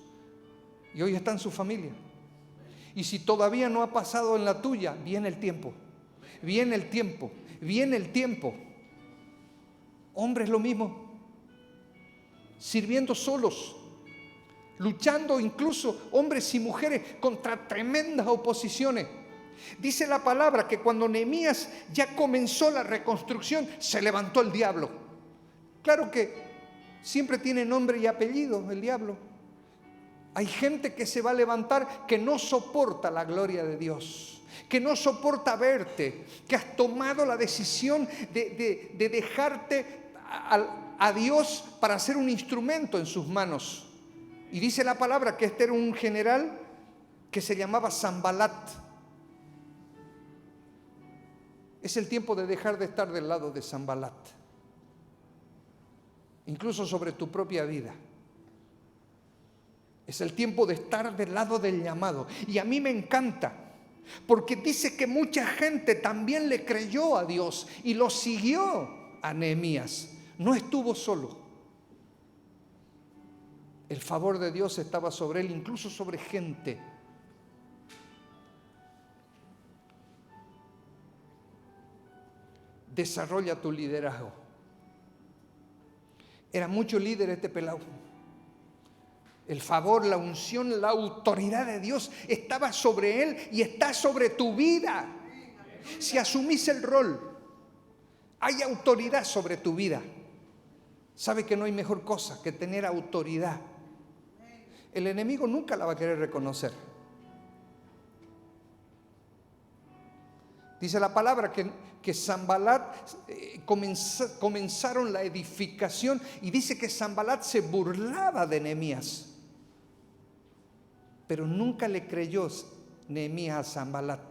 y hoy está en su familia. Y si todavía no ha pasado en la tuya, viene el tiempo. Hombres lo mismo, sirviendo solos, luchando incluso hombres y mujeres contra tremendas oposiciones. Dice la palabra que cuando Nehemías ya comenzó la reconstrucción, se levantó el diablo. Claro que siempre tiene nombre y apellido el diablo. Hay gente que se va a levantar que no soporta la gloria de Dios, que no soporta verte, que has tomado la decisión de dejarte a Dios para ser un instrumento en sus manos. Y dice la palabra que este era un general que se llamaba Sanbalat. Es el tiempo de dejar de estar del lado de Sanbalat, incluso sobre tu propia vida. Es el tiempo de estar del lado del llamado. Y a mí me encanta, porque dice que mucha gente también le creyó a Dios y lo siguió a Nehemías. No estuvo solo. El favor de Dios estaba sobre él, incluso sobre gente. Desarrolla tu liderazgo. Era mucho líder este pelado. El favor, la unción, la autoridad de Dios estaba sobre él y está sobre tu vida. Si asumís el rol, hay autoridad sobre tu vida. Sabe que no hay mejor cosa que tener autoridad. El enemigo nunca la va a querer reconocer. Dice la palabra que Sanbalat comenzaron la edificación y dice que Sanbalat se burlaba de Nehemías. Pero nunca le creyó Nehemías a Sanbalat.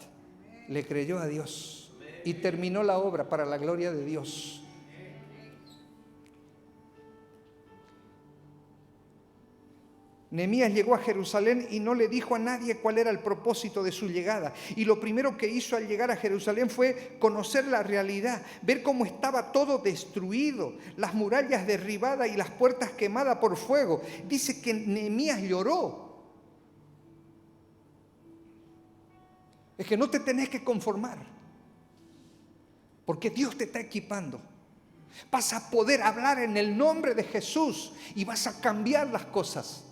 Le creyó a Dios y terminó la obra para la gloria de Dios. Nehemías llegó a Jerusalén y no le dijo a nadie cuál era el propósito de su llegada. Y lo primero que hizo al llegar a Jerusalén fue conocer la realidad, ver cómo estaba todo destruido, las murallas derribadas y las puertas quemadas por fuego. Dice que Nehemías lloró. Es que no te tenés que conformar, porque Dios te está equipando. Vas a poder hablar en el nombre de Jesús y vas a cambiar las cosas.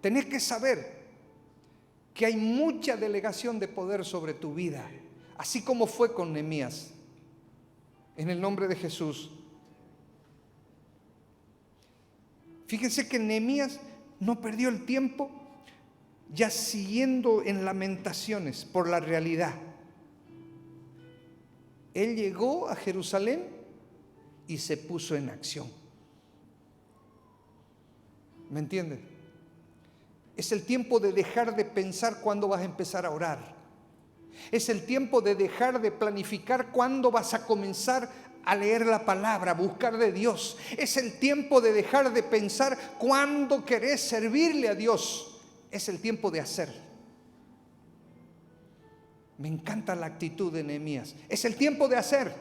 Tenés que saber que hay mucha delegación de poder sobre tu vida, así como fue con Nehemías. En el nombre de Jesús. Fíjense que Nehemías no perdió el tiempo ya siguiendo en lamentaciones por la realidad. Él llegó a Jerusalén y se puso en acción. ¿Me entiendes? Es el tiempo de dejar de pensar cuándo vas a empezar a orar. Es el tiempo de dejar de planificar cuándo vas a comenzar a leer la palabra, a buscar de Dios. Es el tiempo de dejar de pensar cuándo querés servirle a Dios. Es el tiempo de hacer. Me encanta la actitud de Nehemías. Es el tiempo de hacer.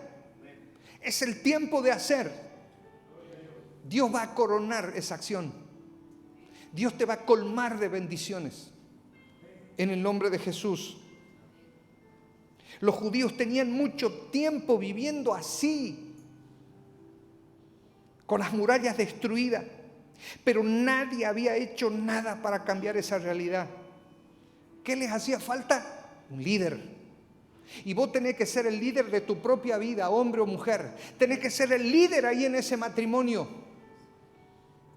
Es el tiempo de hacer. Dios va a coronar esa acción. Dios te va a colmar de bendiciones. En el nombre de Jesús. Los judíos tenían mucho tiempo viviendo así, con las murallas destruidas. Pero nadie había hecho nada para cambiar esa realidad. ¿Qué les hacía falta? Un líder. Y vos tenés que ser el líder de tu propia vida, hombre o mujer. Tenés que ser el líder ahí en ese matrimonio.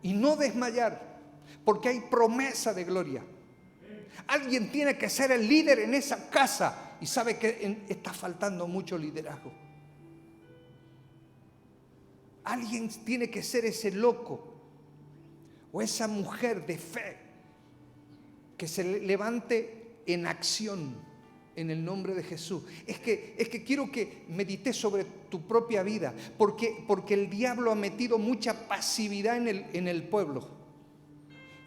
Y no desmayar, porque hay promesa de gloria. Alguien tiene que ser el líder en esa casa. Y sabe que está faltando mucho liderazgo. Alguien tiene que ser ese loco o esa mujer de fe que se levante en acción en el nombre de Jesús. Es que quiero que medites sobre tu propia vida, porque el diablo ha metido mucha pasividad en el pueblo,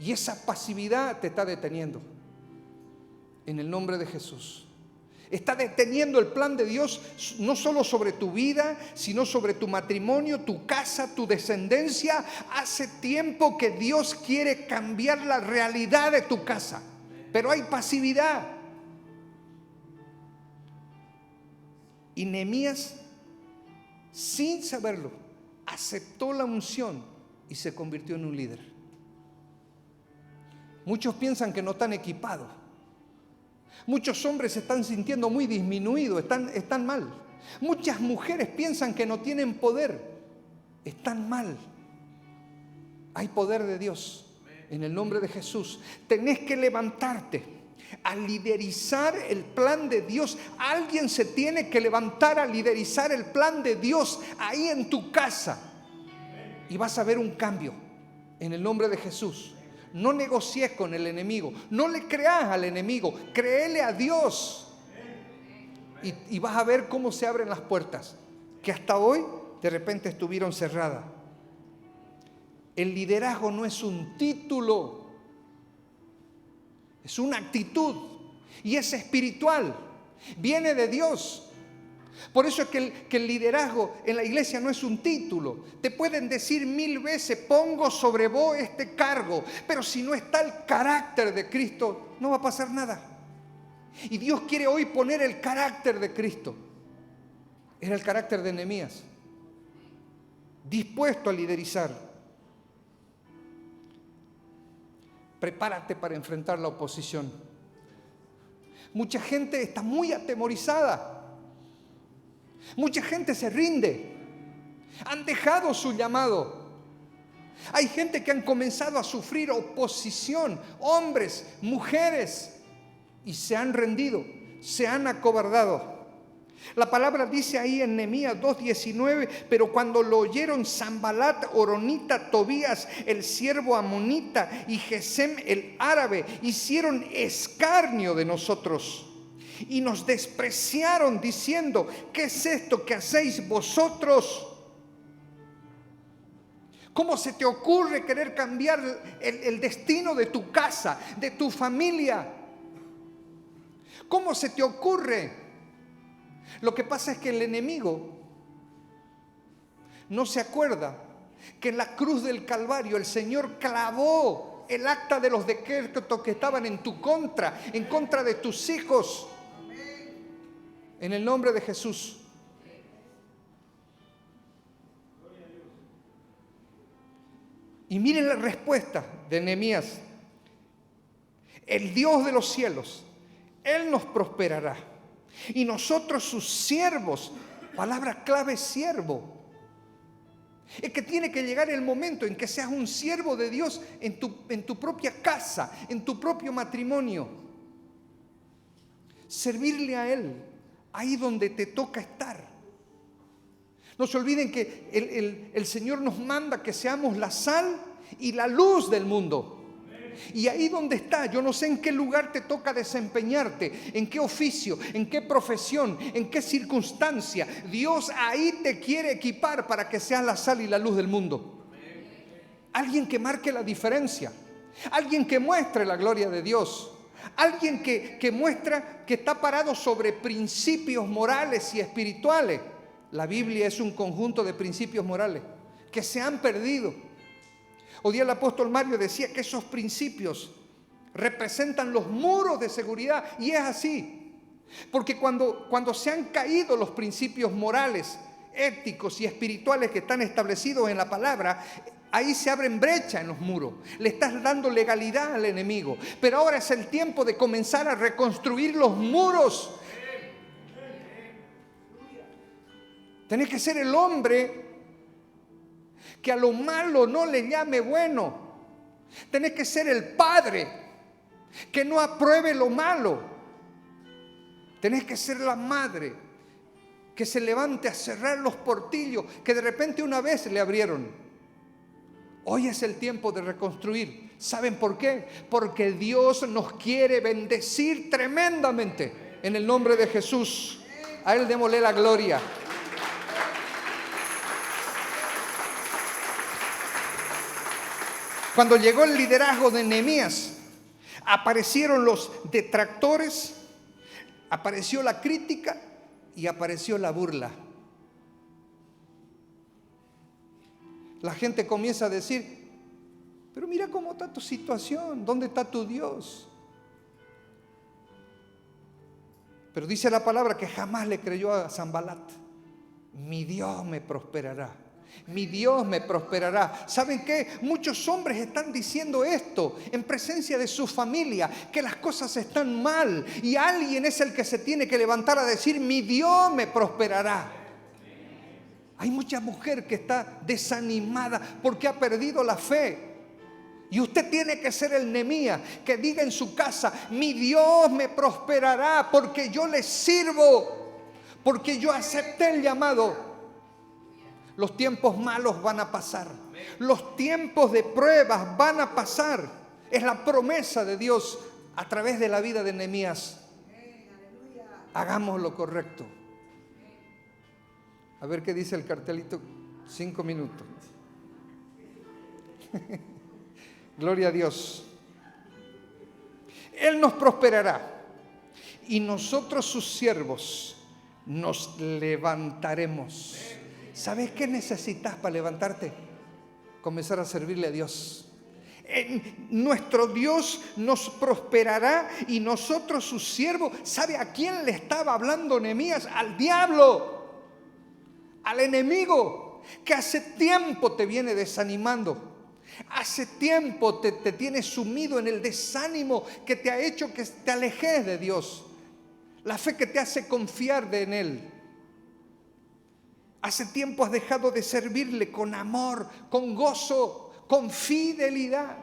y esa pasividad te está deteniendo en el nombre de Jesús. Está deteniendo el plan de Dios, no solo sobre tu vida, sino sobre tu matrimonio, tu casa, tu descendencia. Hace tiempo que Dios quiere cambiar la realidad de tu casa, pero hay pasividad. Y Nehemías, sin saberlo, aceptó la unción y se convirtió en un líder. Muchos piensan que no están equipados. Muchos hombres se están sintiendo muy disminuidos, están mal. Muchas mujeres piensan que no tienen poder, están mal. Hay poder de Dios en el nombre de Jesús. Tenés que levantarte a liderizar el plan de Dios. Alguien se tiene que levantar a liderizar el plan de Dios ahí en tu casa. Y vas a ver un cambio en el nombre de Jesús. No negocies con el enemigo. No le creas al enemigo. Créele a Dios. Y vas a ver cómo se abren las puertas que hasta hoy de repente estuvieron cerradas. El liderazgo no es un título. Es una actitud. Y es espiritual. Viene de Dios. Por eso es que el liderazgo en la iglesia no es un título. Te pueden decir 1000 veces, pongo sobre vos este cargo, pero si no está el carácter de Cristo, no va a pasar nada. Y Dios quiere hoy poner el carácter de Cristo. Era el carácter de Nehemías, dispuesto a liderizar. Prepárate para enfrentar la oposición. Mucha gente está muy atemorizada. Mucha gente se rinde. Han dejado su llamado. Hay gente que han comenzado a sufrir oposición, hombres, mujeres, y se han rendido, se han acobardado. La palabra dice ahí en Nehemías 2:19, pero cuando lo oyeron Sanbalat, Horonita, Tobías, el siervo amonita, y Gesem el árabe, hicieron escarnio de nosotros y nos despreciaron diciendo, ¿qué es esto que hacéis vosotros? ¿Cómo se te ocurre querer cambiar el destino de tu casa, de tu familia? ¿Cómo se te ocurre? Lo que pasa es que el enemigo no se acuerda que en la cruz del Calvario el Señor clavó el acta de los decretos que estaban en tu contra, en contra de tus hijos. En el nombre de Jesús. Y miren la respuesta de Nehemías. El Dios de los cielos, Él nos prosperará. Y nosotros sus siervos, palabra clave, siervo. Es que tiene que llegar el momento en que seas un siervo de Dios en tu propia casa, en tu propio matrimonio. Servirle a Él. Ahí donde te toca estar. No se olviden que el Señor nos manda que seamos la sal y la luz del mundo. Y ahí donde está, yo no sé en qué lugar te toca desempeñarte, en qué oficio, en qué profesión, en qué circunstancia. Dios ahí te quiere equipar para que seas la sal y la luz del mundo. Alguien que marque la diferencia. Alguien que muestre la gloria de Dios. Alguien que muestra que está parado sobre principios morales y espirituales. La Biblia es un conjunto de principios morales que se han perdido. Hoy día el apóstol Mario decía que esos principios representan los muros de seguridad, y es así. Porque cuando se han caído los principios morales, éticos y espirituales que están establecidos en la palabra, ahí se abren brechas en los muros. Le estás dando legalidad al enemigo. Pero ahora es el tiempo de comenzar a reconstruir los muros. Tenés que ser el hombre que a lo malo no le llame bueno. Tenés que ser el padre que no apruebe lo malo. Tenés que ser la madre que se levante a cerrar los portillos que de repente una vez le abrieron. Hoy es el tiempo de reconstruir. ¿Saben por qué? Porque Dios nos quiere bendecir tremendamente. En el nombre de Jesús, a Él démosle la gloria. Cuando llegó el liderazgo de Nehemías, aparecieron los detractores, apareció la crítica y apareció la burla. La gente comienza a decir, pero mira cómo está tu situación, ¿dónde está tu Dios? Pero dice la palabra que jamás le creyó a Sanbalat. Mi Dios me prosperará. Mi Dios me prosperará. ¿Saben qué? Muchos hombres están diciendo esto en presencia de su familia, que las cosas están mal, y alguien es el que se tiene que levantar a decir, mi Dios me prosperará. Hay mucha mujer que está desanimada porque ha perdido la fe. Y usted tiene que ser el Nehemías que diga en su casa, mi Dios me prosperará porque yo le sirvo, porque yo acepté el llamado. Los tiempos malos van a pasar. Los tiempos de pruebas van a pasar. Es la promesa de Dios a través de la vida de Nehemías. Hagamos lo correcto. A ver qué dice el cartelito. 5 minutos. Gloria a Dios. Él nos prosperará y nosotros sus siervos nos levantaremos. ¿Sabes qué necesitas para levantarte? Comenzar a servirle a Dios. Nuestro Dios nos prosperará y nosotros sus siervos. ¿Sabe a quién le estaba hablando Nehemías? Al diablo, al enemigo que hace tiempo te viene desanimando. Hace tiempo te tiene sumido en el desánimo que te ha hecho que te alejes de Dios. La fe que te hace confiar en Él. Hace tiempo has dejado de servirle con amor, con gozo, con fidelidad.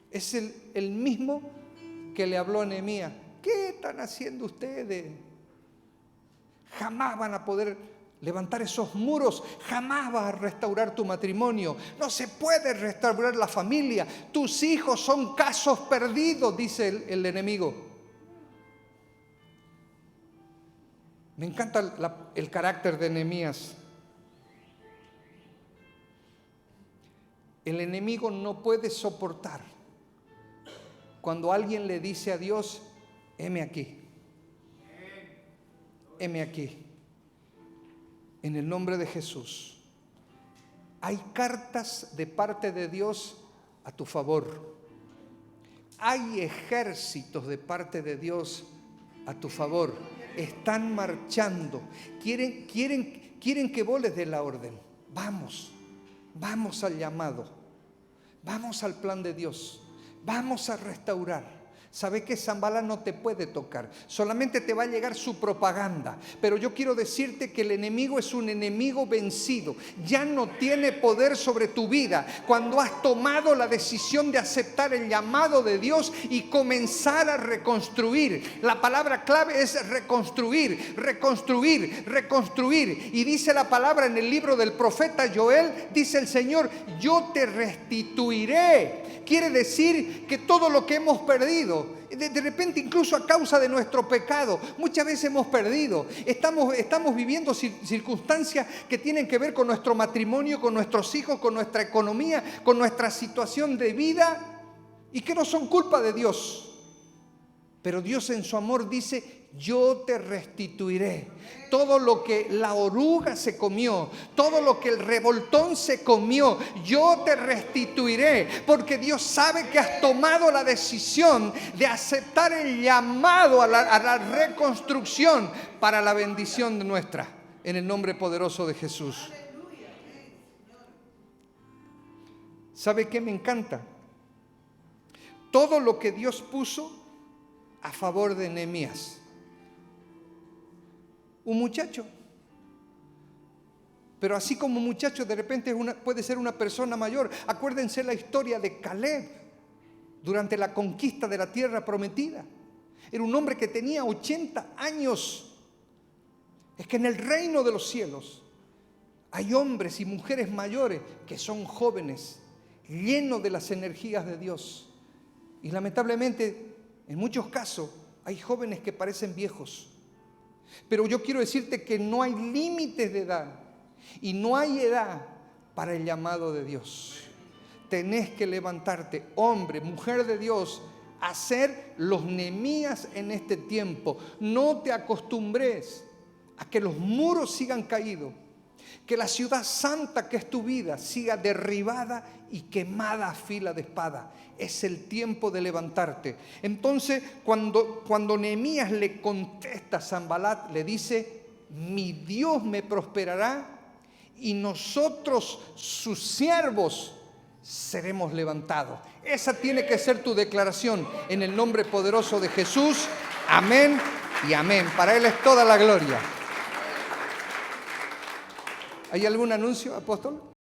Es el mismo que le habló a Nehemías. ¿Qué están haciendo ustedes? Jamás van a poder levantar esos muros, jamás vas a restaurar tu matrimonio. No se puede restaurar la familia. Tus hijos son casos perdidos, dice el enemigo. Me encanta el carácter de Nehemías. El enemigo no puede soportar cuando alguien le dice a Dios, heme aquí. Heme aquí. En el nombre de Jesús. Hay cartas de parte de Dios a tu favor. Hay ejércitos de parte de Dios a tu favor. Están marchando. Quieren que vos les des la orden. Vamos al llamado. Vamos al plan de Dios. Vamos a restaurar. ¿Sabe que Sanbalat no te puede tocar? Solamente te va a llegar su propaganda. Pero yo quiero decirte que el enemigo es un enemigo vencido. Ya no tiene poder sobre tu vida. Cuando has tomado la decisión de aceptar el llamado de Dios y comenzar a reconstruir. La palabra clave es reconstruir, reconstruir, reconstruir. Y dice la palabra en el libro del profeta Joel, dice el Señor, yo te restituiré. Quiere decir que todo lo que hemos perdido, de repente incluso a causa de nuestro pecado, muchas veces hemos perdido. Estamos viviendo circunstancias que tienen que ver con nuestro matrimonio, con nuestros hijos, con nuestra economía, con nuestra situación de vida y que no son culpa de Dios. Pero Dios en su amor dice, yo te restituiré. Todo lo que la oruga se comió, todo lo que el revoltón se comió, yo te restituiré. Porque Dios sabe que has tomado la decisión de aceptar el llamado a la reconstrucción para la bendición nuestra. En el nombre poderoso de Jesús. ¿Sabe qué me encanta? Todo lo que Dios puso a favor de Nehemías. Un muchacho Pero así como muchacho, de repente puede ser una persona mayor. Acuérdense la historia de Caleb durante la conquista de la tierra prometida. Era un hombre que tenía 80 años. Es que en el reino de los cielos hay hombres y mujeres mayores que son jóvenes, llenos de las energías de Dios. Y lamentablemente, en muchos casos, hay jóvenes que parecen viejos. Pero yo quiero decirte que no hay límites de edad y no hay edad para el llamado de Dios. Tenés que levantarte, hombre, mujer de Dios, a ser los Nehemías en este tiempo. No te acostumbres a que los muros sigan caídos, que la ciudad santa que es tu vida siga derribada y quemada a fila de espada. Es el tiempo de levantarte. Entonces, cuando Nehemías le contesta a Sanbalat, le dice: mi Dios me prosperará y nosotros, sus siervos, seremos levantados. Esa tiene que ser tu declaración en el nombre poderoso de Jesús. Amén y amén. Para Él es toda la gloria. ¿Hay algún anuncio, apóstol?